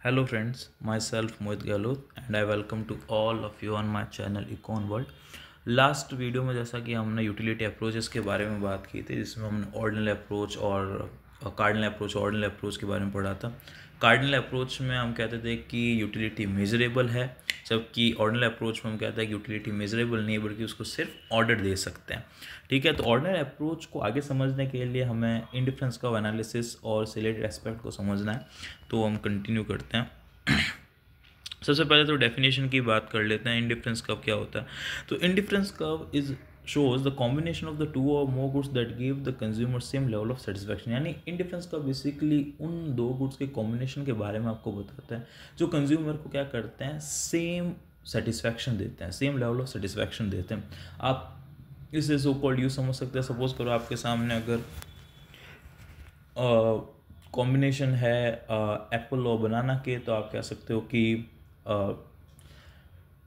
Hello friends, myself Mohit Galut and I welcome to all of you on my channel Econ World। Last video में जैसा कि हमने utility approaches के बारे में बात की थी, जिसमें हमने ऑर्डिनल अप्रोच और ऑर्डिनल अप्रोच के बारे में पढ़ा था। कार्डिनल अप्रोच में हम कहते थे कि यूटिलिटी मेजरेबल है, जबकि ऑर्डिनल अप्रोच में हम कहते हैं कि यूटिलिटी मेजरेबल नहीं बल्कि उसको सिर्फ ऑर्डर दे सकते हैं। ठीक है, तो ऑर्डिनल अप्रोच को आगे समझने के लिए हमें इंडिफरेंस कर्व एनालिसिस और सिलेक्टेड एस्पेक्ट को समझना है, तो हम कंटिन्यू करते हैं। सबसे पहले तो डेफिनेशन की बात कर लेते हैं, इंडिफरेंस कर्व क्या होता है। तो indifference curve is shows the combination of the two or more goods that give the consumer same level of satisfaction। यानी इंडिफरेंस कर्व बेसिकली उन दो गुड्स के कॉम्बिनेशन के बारे में आपको बताता है जो कंज्यूमर को क्या करते हैं, सेम सेटिस्फैक्शन देते हैं, सेम लेवल ऑफ सेटिस्फैक्शन देते हैं। आप इसे सो कॉल्ड यूज समझ सकते हैं। सपोज करो आपके सामने अगर कॉम्बिनेशन है एप्पल और बनाना के, तो आप कह सकते हो कि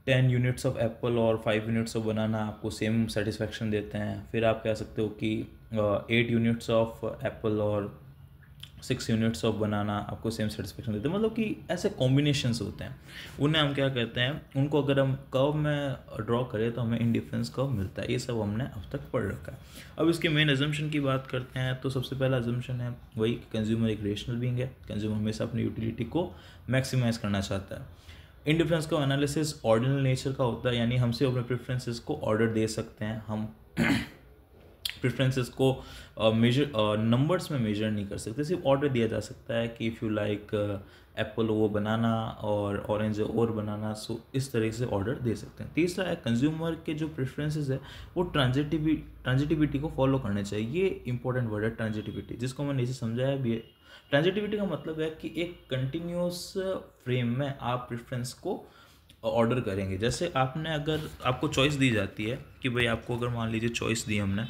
10 यूनिट्स ऑफ एप्पल और 5 यूनिट्स ऑफ बनाना आपको सेम सेटिस्फैक्शन देते हैं। फिर आप कह सकते हो कि 8 यूनिट्स ऑफ एप्पल और 6 यूनिट्स ऑफ बनाना आपको सेम सेटिस्फैक्शन देते हैं। मतलब कि ऐसे कॉम्बिनेशंस होते हैं, उन्हें हम क्या कहते हैं, उनको अगर हम कर्व में ड्रॉ करें तो हमें इंडिफरेंस कर्व मिलता है। ये सब हमने अब तक पढ़ रखा है। अब इसके मेन एजम्पशन की बात करते हैं, तो सबसे पहला एजम्पशन है वही कि कंज्यूमर एक रेशनल बीइंग है। कंज्यूमर हमेशा अपनी यूटिलिटी को मैक्सिमाइज करना चाहता है। इंडिफरेंस का एनालिसिस ऑर्डिनल नेचर का होता है, यानी हमसे अपने प्रेफरेंसेस को ऑर्डर दे सकते हैं। हम प्रेफरेंसेस को मेजर नंबर्स में मेजर नहीं कर सकते, सिर्फ ऑर्डर दिया जा सकता है कि इफ़ यू लाइक एप्पल वो बनाना और ऑरेंज और बनाना, सो इस तरीके से ऑर्डर दे सकते हैं। तीसरा है कंज्यूमर के जो प्रेफरेंसेस है वो ट्रांजिटिविटी को फॉलो करने चाहिए। ये इंपॉर्टेंट वर्ड है ट्रांजिटिविटी, जिसको मैंने नीचे समझाया भी है। ट्रांजिटिविटी का मतलब है कि एक कंटिन्यूस फ्रेम में आप प्रेफरेंस को ऑर्डर करेंगे। जैसे आपने, अगर आपको चॉइस दी जाती है कि भाई आपको अगर मान लीजिए चॉइस दी हमने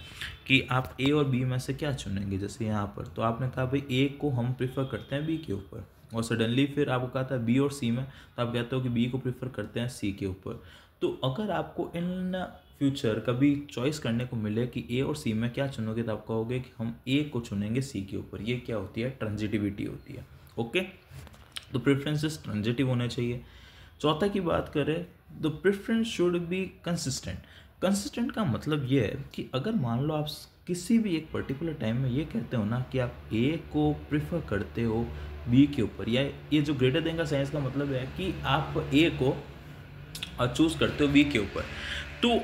कि आप ए और बी में से क्या चुनेंगे, जैसे यहाँ पर तो आपने कहा भाई ए को हम प्रेफर करते हैं बी के ऊपर, और सडनली फिर आपको कहा था बी और सी में, तो आप कहते हो कि बी को प्रेफर करते हैं सी के ऊपर। तो अगर आपको इन फ्यूचर कभी चॉइस करने को मिले कि ए और सी में क्या चुनोगे, तो आप कहोगे कि हम ए को चुनेंगे सी के ऊपर। ये क्या होती है, ट्रांजिटिविटी होती है। ओके, तो प्रेफरेंसेस ट्रांजिटिव होने चाहिए। चौथा की बात करें, the preference should be consistent. Consistent का मतलब ये है कि अगर मान लो आप किसी भी एक पर्टिकुलर टाइम में ये कहते हो ना कि आप ए को प्रेफर करते हो बी के ऊपर, या ये जो ग्रेटर देन का साइंस का मतलब है कि आप ए को चूज़ करते हो बी के ऊपर, तो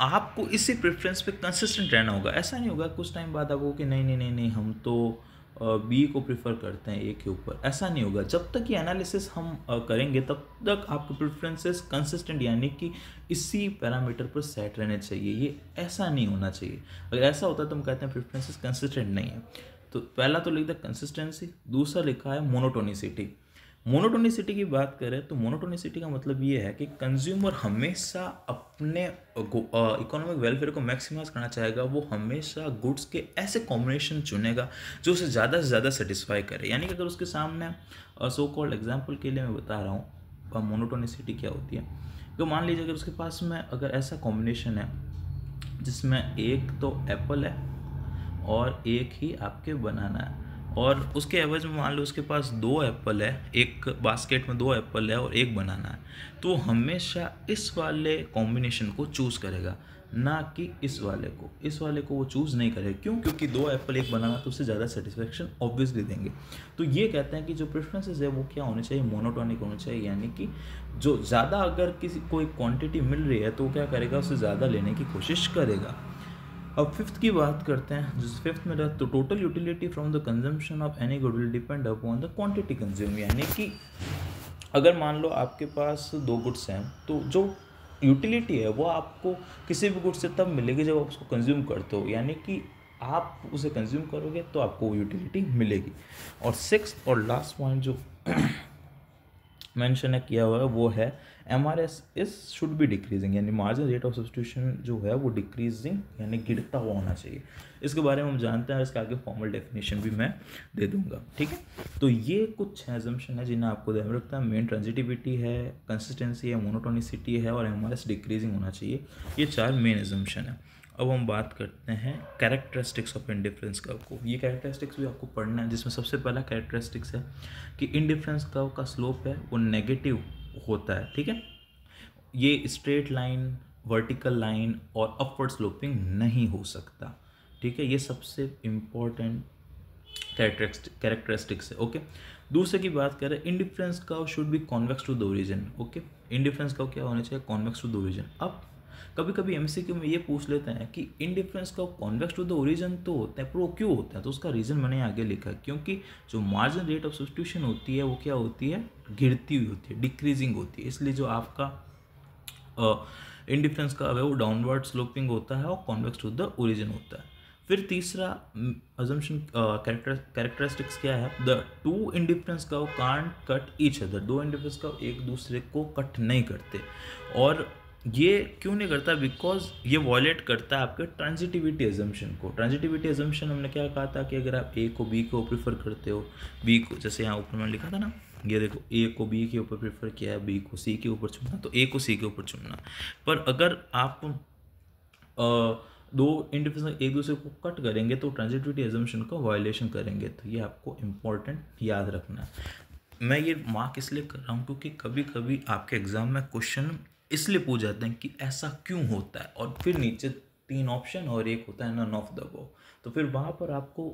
आपको इसी प्रेफरेंस पे कंसिस्टेंट रहना होगा। ऐसा नहीं होगा कुछ टाइम बाद आपको कि नहीं नहीं नहीं नहीं हम तो बी को प्रेफर करते हैं ए के ऊपर। ऐसा नहीं होगा। जब तक ये एनालिसिस हम करेंगे तब तक आपके प्रेफरेंसेस कंसिस्टेंट यानी कि इसी पैरामीटर पर सेट रहने चाहिए। ये ऐसा नहीं होना चाहिए। अगर ऐसा होता तो हम कहते हैं प्रेफरेंसेस कंसिस्टेंट नहीं है। तो पहला तो लिखा कंसिस्टेंसी, दूसरा लिखा है मोनोटोनिसिटी। मोनोटोनिसिटी की बात करें तो मोनोटोनिसिटी का मतलब ये है कि कंज्यूमर हमेशा अपने इकोनॉमिक वेलफेयर को मैक्सिमाइज करना चाहेगा। वो हमेशा गुड्स के ऐसे कॉम्बिनेशन चुनेगा जो उसे ज़्यादा से ज़्यादा सेटिस्फाई करे। यानी कि अगर उसके सामने सो कॉल्ड एग्जांपल के लिए मैं बता रहा हूँ मोनोटोनिसिटी क्या होती है, तो मान लीजिए अगर उसके पास में अगर ऐसा कॉम्बिनेशन है जिसमें एक तो एप्पल है और एक ही आपके बनाना है, और उसके एवज में मान लो उसके पास 2 एप्पल है, एक बास्केट में 2 एप्पल है और एक बनाना है, तो हमेशा इस वाले कॉम्बिनेशन को चूज़ करेगा, ना कि इस वाले को वो चूज़ नहीं करेगा। क्यों? क्योंकि 2 एप्पल एक बनाना तो उससे ज़्यादा सेटिस्फेक्शन ऑब्वियसली देंगे। तो ये कहते हैं कि जो प्रेफरेंसेस है वो क्या होने चाहिए, मोनोटोनिक होने चाहिए। यानी कि जो ज़्यादा अगर किसी कोई क्वांटिटी मिल रही है तो वो क्या करेगा, उससे ज़्यादा लेने की कोशिश करेगा। अब फिफ्थ की बात करते हैं, जिस फिफ्थ में रहता तो total utility from the consumption of any good will depend upon the quantity consume. यानी कि अगर मान लो आपके पास 2 गुड्स हैं, तो जो यूटिलिटी है वो आपको किसी भी गुड से तब मिलेगी जब आप उसको कंज्यूम करते हो। यानी कि आप उसे कंज्यूम करोगे तो आपको वो यूटिलिटी मिलेगी। और सिक्स्थ और लास्ट पॉइंट जो मेंशन है किया हुआ है वो है MRS is should be decreasing, यानी मार्जिनल रेट ऑफ सब्स्टिट्यूशन जो है वो डिक्रीजिंग यानी गिरता हुआ होना चाहिए। इसके बारे में हम जानते हैं, इसका आगे फॉर्मल डेफिनेशन भी मैं दे दूंगा। ठीक है, तो ये कुछ एजम्पशन है जिन्हें आपको ध्यान रखना है। मेन ट्रांजिटिविटी है, कंसिस्टेंसी है, मोनोटोनिसिटी है और MRS डिक्रीजिंग होना चाहिए। ये 4 मेन एजम्पशन है। अब हम बात करते हैं कैरेक्टरिस्टिक्स ऑफ इंडिफरेंस कर्व को। ये कैरेक्टरिस्टिक्स भी आपको पढ़ना है, जिसमें सबसे पहला कैरेक्टरिस्टिक्स है कि इंडिफरेंस कर्व का स्लोप है वो नेगेटिव होता है। ठीक है, ये स्ट्रेट लाइन, वर्टिकल लाइन और अपवर्ड स्लोपिंग नहीं हो सकता। ठीक है, ये सबसे इम्पोर्टेंट कैरेक्टरिस्टिक्स है। ओके, दूसरे की बात करें, indifference curve should be convex to the origin. Okay, indifference curve क्या होना चाहिए? Convex to the origin. अब कभी कभी एमसीक्यू में ये पूछ लेते हैं कि indifference curve convex to the origin तो होता है, पर वो क्यों होता है? तो उसका रीज़न मैंने आगे लिखा है, क्योंकि जो मार्जिन रेट ऑफ सब्स्टिट्यूशन होती है वो क्या होती है? गिरती हुई होती है, डिक्रीजिंग होती है। इसलिए जो आपका इंडिफरेंस कर्व है वो डाउनवर्ड स्लोपिंग होता है और कॉन्वेक्स टू द ओरिजिन होता है। फिर तीसरा अजम्पशन कैरेक्टरिस्टिक्स क्या है? The two indifference curve can't cut each other. दो इंडिफरेंस कर्व एक दूसरे को कट नहीं करते। और ये क्यों नहीं करता? बिकॉज ये वॉयलेट करता है आपके ट्रांजिटिविटी अजम्पशन को। ट्रांजिटिविटी अजम्पशन हमने क्या कहा था कि अगर आप ए को बी को प्रीफर करते हो, बी को, जैसे यहाँ ऊपर मैंने लिखा था ना, ये देखो, ए को बी के ऊपर प्रीफर किया है, बी को सी के ऊपर चुनना, तो ए को सी के ऊपर चुनना। पर अगर आप दो इंडिफरेंस एक दूसरे को कट करेंगे तो ट्रांजिटिविटी अजम्पशन का वायलेशन करेंगे। तो ये आपको इम्पोर्टेंट याद रखना है। मैं ये मार्क इसलिए कर रहा हूँ क्योंकि कभी कभी आपके एग्जाम में क्वेश्चन इसलिए पूछ जाते हैं कि ऐसा क्यों होता है, और फिर नीचे 3 ऑप्शन और एक होता है नन ऑफ द अबव। तो फिर वहाँ पर आपको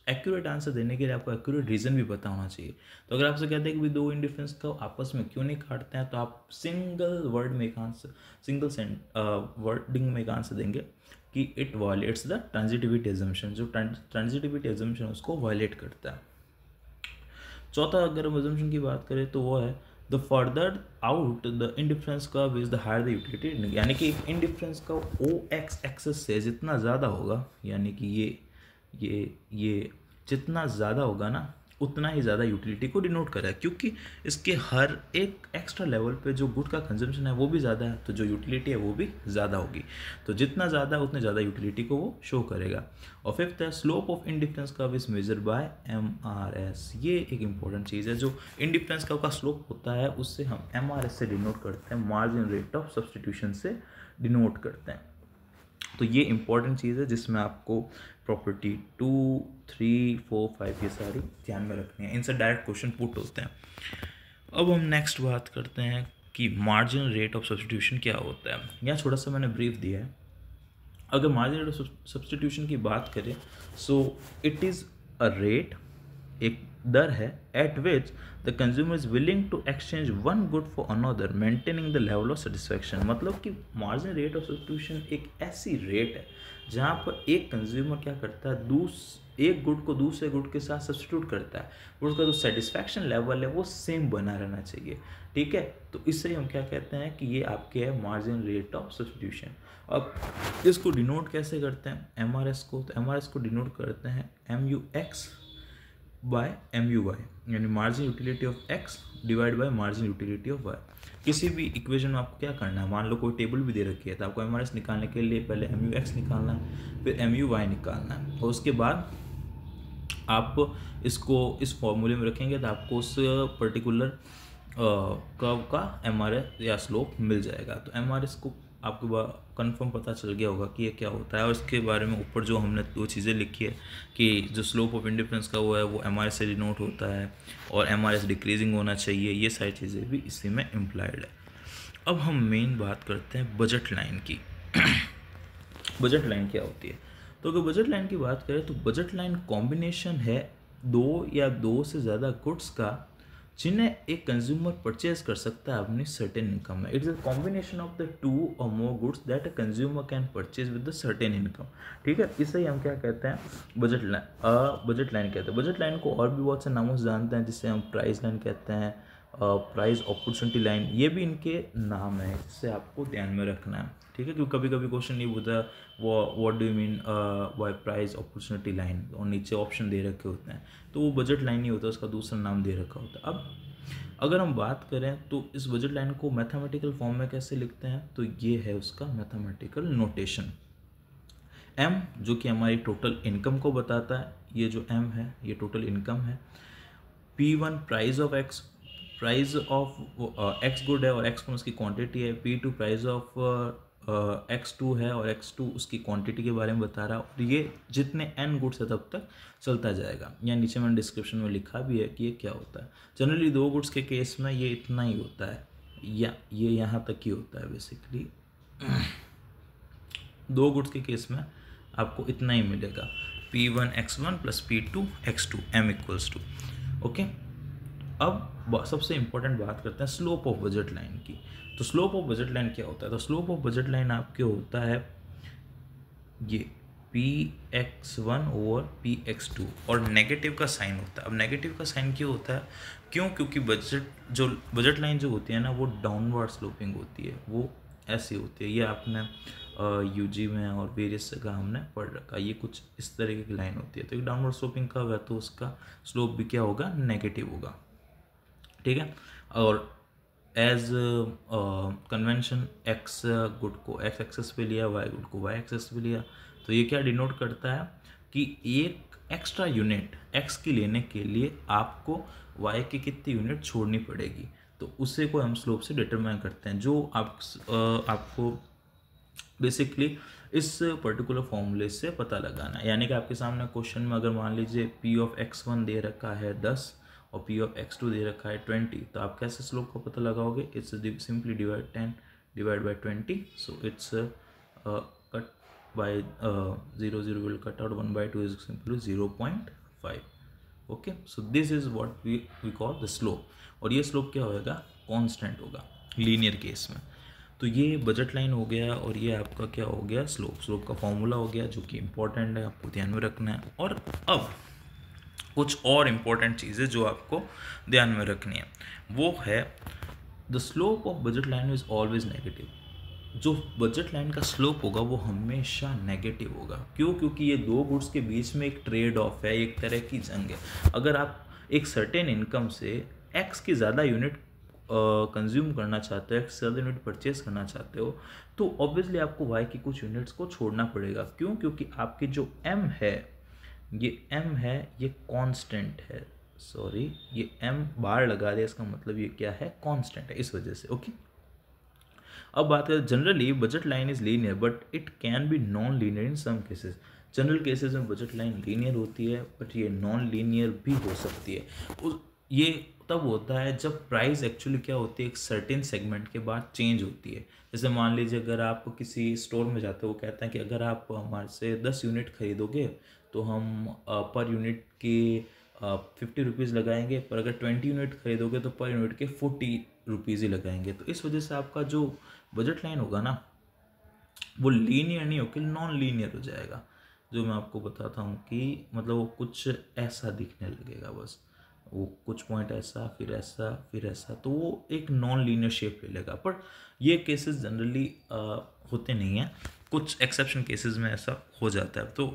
एक्यूरेट आंसर देने के लिए आपको एक्यूरेट रीज़न भी पता होना चाहिए। तो अगर आपसे कहते हैं कि भाई दो इंडिफरेंस का आपस में क्यों नहीं काटते हैं, तो आप सिंगल वर्ड में एक आंसर, वर्डिंग में एक आंसर देंगे कि it violets the transitivity assumption. जो ट्रांजिटिविटी अजम्पशन उसको वायलेट करता है। चौथा अगर हम अजम्पशन की बात करें तो वो है the further out the indifference curve is the higher the utility. यानी कि indifference curve O X axis से जितना ज़्यादा होगा, यानी कि ये जितना ज़्यादा होगा ना, उतना ही ज़्यादा यूटिलिटी को डिनोट करा है, क्योंकि इसके हर एक एक्स्ट्रा लेवल पे जो गुड का कंजम्पशन है वो भी ज़्यादा है, तो जो यूटिलिटी है वो भी ज़्यादा होगी। तो जितना ज़्यादा उतने ज़्यादा यूटिलिटी को वो शो करेगा। और फिफ्थ है slope of indifference curve is measure by MRS। ये एक इंपॉर्टेंट चीज़ है। जो इंडिफरेंस कर्व का स्लोप होता है उससे हम MRS से डिनोट करते हैं, मार्जिन रेट ऑफ सब्सटीट्यूशन से डिनोट करते हैं। तो ये इंपॉर्टेंट चीज़ है जिसमें आपको प्रॉपर्टी 2, 3, 4, 5 ये सारी ध्यान में रखनी है। इनसे डायरेक्ट क्वेश्चन पुट होते हैं। अब हम नेक्स्ट बात करते हैं कि मार्जिनल रेट ऑफ सब्स्टिट्यूशन क्या होता है। यहाँ थोड़ा सा मैंने ब्रीफ दिया है। अगर मार्जिनल रेट ऑफ सब्स्टिट्यूशन की बात करें, so it is a rate, एक दर है at which the consumer is willing to exchange one good for another maintaining the level of satisfaction. मतलब कि मार्जिनल रेट ऑफ सब्स्टिट्यूशन एक ऐसी रेट है जहाँ पर एक कंज्यूमर क्या करता है, एक गुड को दूसरे गुड के साथ सब्स्टिट्यूट करता है, और उसका जो सेटिस्फैक्शन लेवल है वो सेम बना रहना चाहिए। ठीक है, तो इससे हम क्या कहते हैं कि ये आपके है मार्जिनल रेट ऑफ सब्स्टिट्यूशन। अब इसको डिनोट कैसे करते हैं MRS को? तो MRS को डिनोट करते हैं MUX बाय MUY, यानी margin utility of X divide by margin utility of Y। किसी भी इक्वेशन में आपको क्या करना है, मान लो कोई टेबल भी दे रखी है, तो आपको MRS निकालने के लिए पहले MUX निकालना है, फिर MUY निकालना है, और उसके बाद आप इसको इस फॉर्मूले में रखेंगे तो आपको उस पर्टिकुलर कर्व का MRS या स्लोप मिल जाएगा। तो MRS को आपको कंफर्म पता चल गया होगा कि ये क्या होता है, और इसके बारे में ऊपर जो हमने 2 चीज़ें लिखी है कि जो स्लोप ऑफ इंडिफरेंस का वो है वो MRS से डिनोट होता है, और MRS डिक्रीजिंग होना चाहिए, ये सारी चीज़ें भी इसी में इम्प्लाइड है। अब हम मेन बात करते हैं बजट लाइन की। बजट लाइन क्या होती है? तो अगर बजट लाइन की बात करें तो बजट लाइन कॉम्बिनेशन है 2 या 2 से ज़्यादा गुड्स का जिन्हें एक कंज्यूमर परचेज कर सकता है अपनी सर्टेन इनकम में। It is a combination of the 2 और more goods that a consumer can purchase with the certain income. ठीक है, इसे ही हम क्या कहते हैं, बजट लाइन। बजट लाइन कहते हैं। बजट लाइन को और भी बहुत से नामों से जानते हैं, जिससे हम प्राइस लाइन कहते हैं, प्राइस अपॉर्चुनिटी लाइन, ये भी इनके नाम है, जिससे आपको ध्यान में रखना है। ठीक है, क्योंकि कभी कभी क्वेश्चन नहीं पूछता what do you mean by price opportunity line, और नीचे ऑप्शन दे रखे होते हैं, तो वो बजट लाइन नहीं होता, उसका दूसरा नाम दे रखा होता है। अब अगर हम बात करें तो इस बजट लाइन को मैथमेटिकल फॉर्म में कैसे लिखते हैं, तो ये है उसका मैथमेटिकल नोटेशन। M जो कि हमारी टोटल इनकम को बताता है, ये जो M है ये टोटल इनकम है। P1 price of X, price of X good है और X उसकी क्वांटिटी है। P2 प्राइस ऑफ X2 है और X2 उसकी क्वांटिटी के बारे में बता रहा है, और ये जितने n गुड्स है तब तक चलता जाएगा। या नीचे मैंने डिस्क्रिप्शन में लिखा भी है कि ये क्या होता है। जनरली 2 गुड्स के केस में ये इतना ही होता है, या ये यहाँ तक ही होता है बेसिकली। 2 गुड्स के केस में आपको इतना ही मिलेगा, P1 X1 plus P2 X2 M equals to. Okay, अब सबसे इंपॉर्टेंट बात करते हैं स्लोप ऑफ बजट लाइन की। तो स्लोप ऑफ बजट लाइन क्या होता है? तो स्लोप ऑफ बजट लाइन आपके होता है ये Px1 ओवर Px2, और नेगेटिव का साइन होता है। अब नेगेटिव का साइन क्यों होता है? क्यों? क्योंकि बजट लाइन जो होती है ना, वो डाउनवर्ड स्लोपिंग होती है, वो ऐसी होती है। ये आपने यूजी में और वेरियस जगह हमने पढ़ रखा, ये कुछ इस तरीके की लाइन होती है। तो एक डाउनवर्ड स्लोपिंग का होगा तो उसका स्लोप भी क्या होगा? नेगेटिव होगा, ठीक है। और एज कन्वेंशन एक्स गुड को एक्स एक्सेस पे लिया, वाई गुड को वाई एक्सेस पे लिया। तो ये क्या डिनोट करता है कि एक एक्स्ट्रा यूनिट एक्स की लेने के लिए आपको वाई की कितनी यूनिट छोड़नी पड़ेगी, तो उसे को हम स्लोप से डिटरमाइन करते हैं, जो आपको बेसिकली इस पर्टिकुलर फॉर्मूले से पता लगाना है। यानी कि आपके सामने क्वेश्चन में अगर मान लीजिए P ऑफ X1 दे रखा है 10 और P ऑफ X2 दे रखा है 20, तो आप कैसे स्लोप का पता लगाओगे? It's simply divide 10 divide by 20, so it's cut by 0 0 will cut out, 1/2 is simply 0.5। Okay, so this is what we call the slope. और ये स्लोप क्या होगा? कांस्टेंट होगा लीनियर केस में। तो ये बजट लाइन हो गया, और ये आपका क्या हो गया? स्लोप का फॉर्मूला हो गया, जो कि इंपॉर्टेंट है, आपको ध्यान में रखना है। और अब कुछ और इम्पोर्टेंट चीज़ें जो आपको ध्यान में रखनी है, वो है the slope of budget line is always negative. जो बजट लाइन का स्लोप होगा वो हमेशा नेगेटिव होगा। क्यों? क्योंकि ये 2 गुड्स के बीच में एक ट्रेड ऑफ है, एक तरह की जंग है। अगर आप एक सर्टेन इनकम से एक्स की ज़्यादा यूनिट कंज्यूम करना चाहते हो, एक्स से ज़्यादा यूनिट परचेज करना चाहते हो, तो ऑब्वियसली आपको वाई की कुछ यूनिट्स को छोड़ना पड़ेगा। क्यों? क्योंकि आपकी जो एम है, ये एम है, ये कांस्टेंट है। सॉरी, ये एम बार लगा दिया, इसका मतलब ये क्या है? कांस्टेंट है, इस वजह से। ओके, अब बात करें generally budget line is linear but it can be non linear in some cases. General cases में बजट लाइन लीनियर होती है, बट ये नॉन लीनियर भी हो सकती है। ये तब होता है जब प्राइस एक्चुअली क्या होती है, एक सर्टेन सेगमेंट के बाद चेंज होती है। जैसे मान लीजिए अगर आप किसी स्टोर में जाते हो, वो कहते हैं कि अगर आप हमारे से 10 यूनिट खरीदोगे तो हम पर यूनिट के 50 रुपीज़ लगाएंगे, पर अगर 20 यूनिट खरीदोगे तो पर यूनिट के 40 रुपीज़ ही लगाएंगे। तो इस वजह से आपका जो बजट लाइन होगा ना, वो लीनियर नहीं होकर नॉन लीनियर हो जाएगा। जो मैं आपको बताता हूँ कि मतलब वो कुछ ऐसा दिखने लगेगा, बस वो कुछ पॉइंट ऐसा, फिर ऐसा, फिर ऐसा, तो वो एक नॉन लीनियर शेप ले लेगा। पर ये केसेस जनरली होते नहीं हैं, कुछ एक्सेप्शन केसेस में ऐसा हो जाता है। तो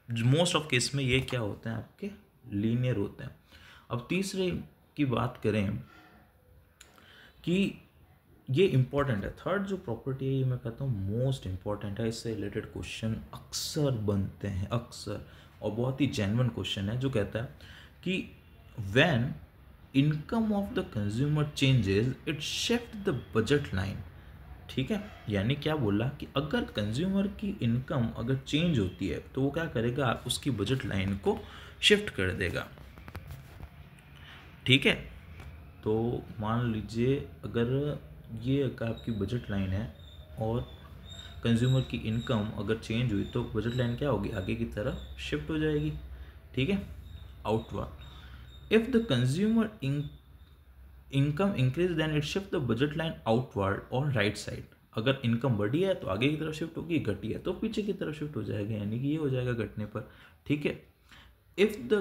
मोस्ट ऑफ केस में ये क्या होते हैं, आपके लीनियर होते हैं। अब तीसरे की बात करें कि ये इंपॉर्टेंट है, थर्ड जो प्रॉपर्टी है, ये मैं कहता हूँ मोस्ट इंपॉर्टेंट है। इससे रिलेटेड क्वेश्चन अक्सर बनते हैं, अक्सर, और बहुत ही जेन्युइन क्वेश्चन है, जो कहता है कि when income of the consumer changes it shift the budget line। ठीक है, यानी क्या बोला कि अगर कंज्यूमर की इनकम अगर चेंज होती है तो वो क्या करेगा, उसकी बजट लाइन को शिफ्ट कर देगा। ठीक है, तो मान लीजिए अगर ये आपकी बजट लाइन है और कंज्यूमर की इनकम अगर चेंज हुई तो बजट लाइन क्या होगी, आगे की तरफ शिफ्ट हो जाएगी। ठीक है, outward. If the consumer income increase then it shift the budget line outward or right side। अगर इनकम बढ़ी है तो आगे की तरफ शिफ्ट होगी, घटी है तो पीछे की तरफ शिफ्ट हो जाएगा, यानी कि ये हो जाएगा घटने पर। ठीक है, if the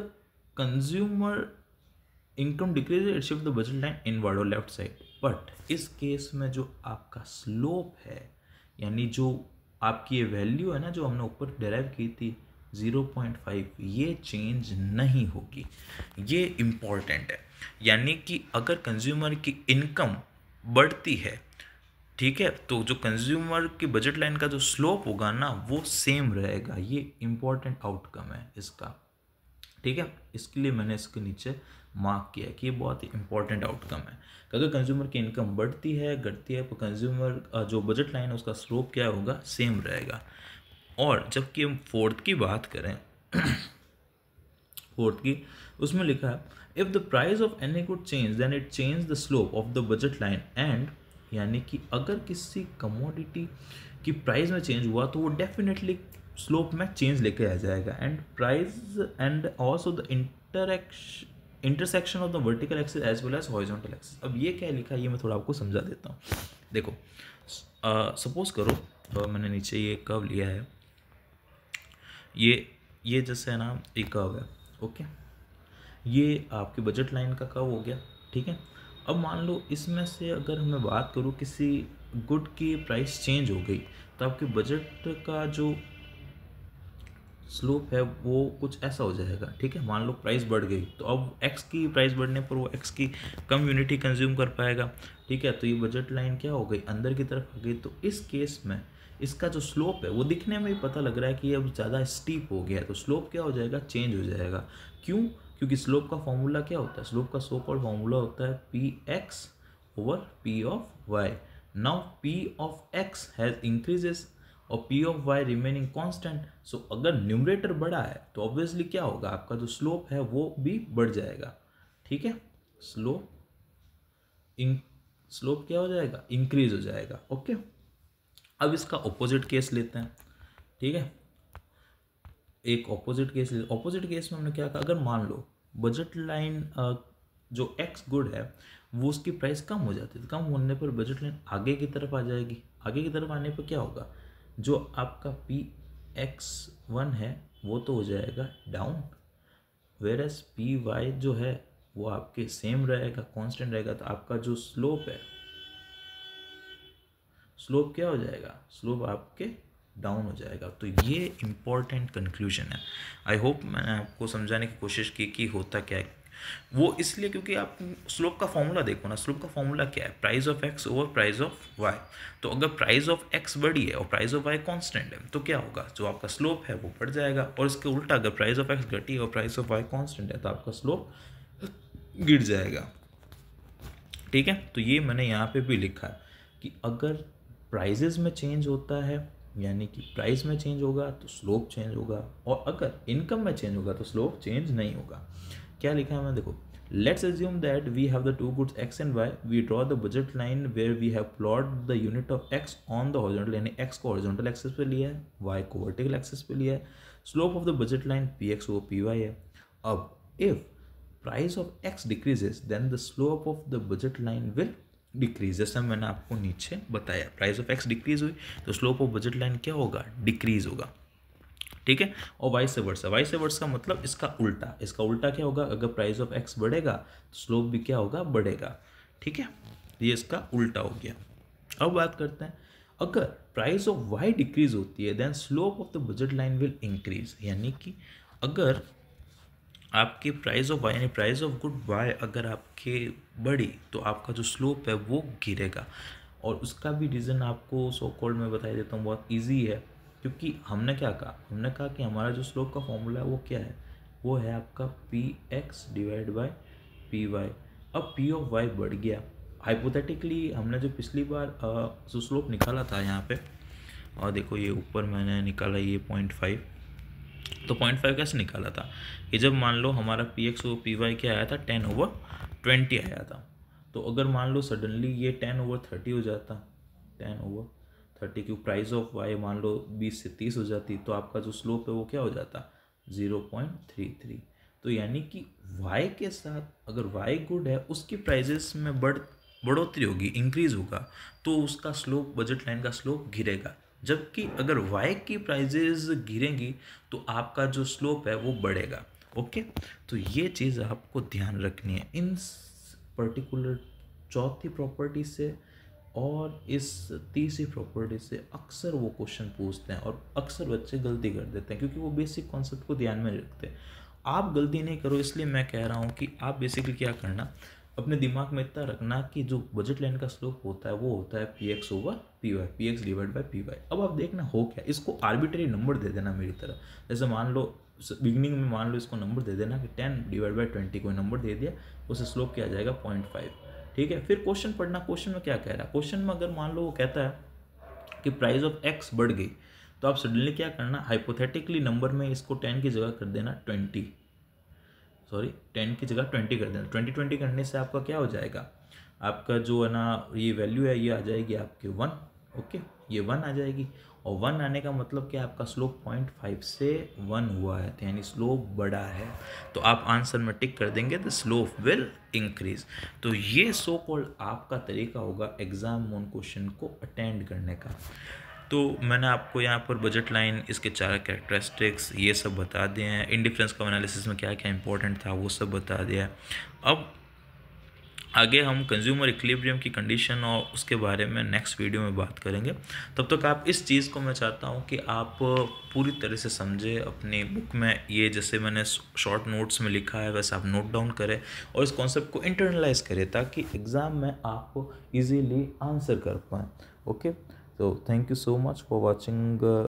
consumer income decrease it shift the budget line inward और लेफ्ट साइड। बट इस केस में जो आपका स्लोप है, यानी जो आपकी ये वैल्यू है ना, जो हमने ऊपर डिराइव की थी 0.5, ये चेंज नहीं होगी। ये इम्पॉर्टेंट है, यानी कि अगर कंज्यूमर की इनकम बढ़ती है, ठीक है, तो जो कंज्यूमर की बजट लाइन का जो स्लोप होगा ना, वो सेम रहेगा। ये इम्पॉर्टेंट आउटकम है इसका। ठीक है, इसके लिए मैंने इसके नीचे मार्क किया है कि ये बहुत ही इंपॉर्टेंट आउटकम है कि अगर कंज्यूमर की इनकम बढ़ती है घटती है तो कंज्यूमर जो बजट लाइन है उसका स्लोप क्या होगा, सेम रहेगा। और जबकि हम फोर्थ की बात करें फोर्थ की, उसमें लिखा है if the price of any good change then it change the slope of the budget line and, यानी कि अगर किसी कमोडिटी की प्राइस में चेंज हुआ तो वो डेफिनेटली स्लोप में चेंज लेके आ जाएगा। And price and also the intersection of the vertical axis as well as horizontal axis. अब ये क्या लिखा है ये मैं थोड़ा आपको समझा देता हूँ। देखो सपोज करो मैंने नीचे ये कर्व लिया है, ये जैसे है ना एक कर्व है, ओके, ये आपके बजट लाइन का कर्व हो गया, ठीक है। अब मान लो इसमें से अगर मैं बात करूँ किसी गुड की प्राइस चेंज हो गई तो आपके बजट का जो स्लोप है वो कुछ ऐसा हो जाएगा, ठीक है। मान लो प्राइस बढ़ गई तो अब एक्स की प्राइस बढ़ने पर वो एक्स की कम यूनिट ही कंज्यूम कर पाएगा, ठीक है। तो ये बजट लाइन क्या हो गई, अंदर की तरफ आ गई। तो इस केस में इसका जो स्लोप है वो दिखने में ही पता लग रहा है कि अब ज़्यादा स्टीप हो गया है, तो स्लोप क्या हो जाएगा, चेंज हो जाएगा। क्यों? क्योंकि स्लोप का फॉर्मूला क्या होता है, स्लोप का सो कॉल्ड फॉर्मूला होता है P X over P of Y. Now P of X has increases और P of Y remaining constant. So अगर न्यूमरेटर बढ़ा है तो ऑब्वियसली क्या होगा, आपका जो स्लोप है वो भी बढ़ जाएगा, ठीक है। स्लोप क्या हो जाएगा, इंक्रीज हो जाएगा, ओके। अब इसका ऑपोजिट केस लेते हैं, ठीक है। एक ऑपोजिट केस में हमने क्या कहा, अगर मान लो बजट लाइन जो एक्स गुड है वो उसकी प्राइस कम हो जाती है, कम होने पर बजट लाइन आगे की तरफ आ जाएगी। आगे की तरफ आने पर क्या होगा, जो आपका पी एक्स वन है वो तो हो जाएगा down, where S P Y जो है वो आपके सेम रहेगा, कांस्टेंट रहेगा। तो आपका जो स्लोप है, स्लोप क्या हो जाएगा, स्लोप आपके डाउन हो जाएगा। तो ये इंपॉर्टेंट कंक्लूजन है। आई होप मैंने आपको समझाने की कोशिश की कि होता क्या है वो, इसलिए क्योंकि आप स्लोप का फॉर्मूला देखो ना, स्लोप का फॉर्मूला क्या है, price of X over price of Y. तो अगर प्राइस ऑफ एक्स बढ़ी है और प्राइस ऑफ वाई कांस्टेंट है तो क्या होगा, जो आपका स्लोप है वो बढ़ जाएगा। और इसके उल्टा अगर प्राइस ऑफ एक्स घटी है और प्राइस ऑफ वाई कांस्टेंट है तो आपका स्लोप गिर जाएगा, ठीक है। तो ये मैंने यहाँ पे भी लिखा है कि अगर प्राइजेस में चेंज होता है, यानी कि प्राइस में चेंज होगा तो स्लोप चेंज होगा, और अगर इनकम में चेंज होगा तो स्लोप चेंज नहीं होगा। क्या लिखा है मैं देखो, let's assume that we have the two goods X and Y, we draw the budget line where we have plot the unit of X on the horizontal, यानी एक्स को हॉरिजॉन्टल एक्सिस पे लिया है, वाई को vertical axis पे लिया है। Slope of the budget line P X over P Y है। अब if price of X decreases then the slope of the budget line will decrease. जैसा मैंने आपको नीचे बताया, प्राइस ऑफ एक्स डिक्रीज हुई तो स्लोप ऑफ बजट लाइन क्या होगा, डिक्रीज होगा, ठीक है। और वाइस वर्सा मतलब इसका उल्टा क्या होगा, अगर प्राइस ऑफ एक्स बढ़ेगा तो स्लोप भी क्या होगा, बढ़ेगा, ठीक है। ये इसका उल्टा हो गया। अब बात करते हैं, अगर प्राइस ऑफ वाई डिक्रीज होती है then slope of the budget line will increase, यानी कि अगर आपकी प्राइस ऑफ वाई यानी प्राइस ऑफ गुड वाई अगर आपके बढ़ी तो आपका जो स्लोप है वो गिरेगा। और उसका भी रीज़न आपको सो कॉल्ड में बता देता हूँ, बहुत इजी है। क्योंकि हमने क्या कहा, हमने कहा कि हमारा जो स्लोप का फॉर्मूला है वो क्या है, वो है आपका P X divide by P Y. अब पी ऑफ वाई बढ़ गया, हाइपोथेटिकली हमने जो पिछली बार जो स्लोप निकाला था यहाँ पे, और देखो ये ऊपर मैंने निकाला ये 0.5, तो 0.5 कैसे निकाला था, कि जब मान लो हमारा पी एक्स और पी वाई क्या आया था, 10/20 आया था। तो अगर मान लो सडनली ये 10/30 हो जाता, 10/30 की प्राइस ऑफ वाई मान लो 20 से 30 हो जाती, तो आपका जो स्लोप है वो क्या हो जाता, 0.33। तो यानी कि वाई के साथ अगर वाई गुड है उसकी प्राइजेस में बढ़ोतरी होगी, इंक्रीज होगा, तो उसका स्लोप, बजट लाइन का स्लोप गिरेगा। जबकि अगर वाई की प्राइजेस गिरेंगी तो आपका जो स्लोप है वो बढ़ेगा, ओके। तो ये चीज़ आपको ध्यान रखनी है इन पर्टिकुलर चौथी प्रॉपर्टी से और इस तीसरी प्रॉपर्टी से। अक्सर वो क्वेश्चन पूछते हैं और अक्सर बच्चे गलती कर देते हैं क्योंकि वो बेसिक कॉन्सेप्ट को ध्यान में रखते हैं। आप गलती नहीं करो, इसलिए मैं कह रहा हूँ कि आप बेसिकली क्या करना, अपने दिमाग में इतना रखना कि जो बजट लाइन का स्लोप होता है वो होता है P X over P Y, P X divide by P Y. अब आप देखना हो क्या, इसको आर्बिट्री नंबर दे देना मेरी तरह। जैसे मान लो बिगिनिंग में मान लो इसको नंबर दे देना कि 10/20 कोई नंबर दे दिया, उस स्लोप क्या आ जाएगा 0.5। ठीक है, फिर क्वेश्चन पढ़ना, क्वेश्चन में क्या कह रहा है। क्वेश्चन में अगर मान लो वो कहता है कि प्राइस ऑफ एक्स बढ़ गई, तो आप सडनली क्या करना, हाइपोथेटिकली नंबर में इसको 10 की जगह कर देना 20, सॉरी 10 की जगह 20 कर देना। 20 करने से आपका क्या हो जाएगा, आपका जो है ना ये वैल्यू है ये आ जाएगी आपके 1। ओके, ये 1 आ जाएगी, और 1 आने का मतलब कि आपका स्लोप 0.5 से 1 हुआ है, तो यानी स्लोप बड़ा है। तो आप आंसर में टिक कर देंगे द स्लोप विल इंक्रीज। तो ये सो कॉल्ड आपका तरीका होगा एग्जाम मोन क्वेश्चन को अटेंड करने का। तो मैंने आपको यहाँ पर बजट लाइन, इसके 4 कैरेक्टरिस्टिक्स ये सब बता दिए हैं, इंडिफरेंस का एनालिसिस में क्या क्या इंपॉर्टेंट था वो सब बता दिया है। अब आगे हम कंज्यूमर इक्विलिब्रियम की कंडीशन और उसके बारे में नेक्स्ट वीडियो में बात करेंगे। तब तक आप इस चीज़ को मैं चाहता हूँ कि आप पूरी तरह से समझें, अपनी बुक में ये जैसे मैंने शॉर्ट नोट्स में लिखा है वैसे आप नोट डाउन करें और इस कॉन्सेप्ट को इंटरनलाइज करें, ताकि एग्ज़ाम में आप इजीली आंसर कर पाएँ। ओके, तो thank you so much for watching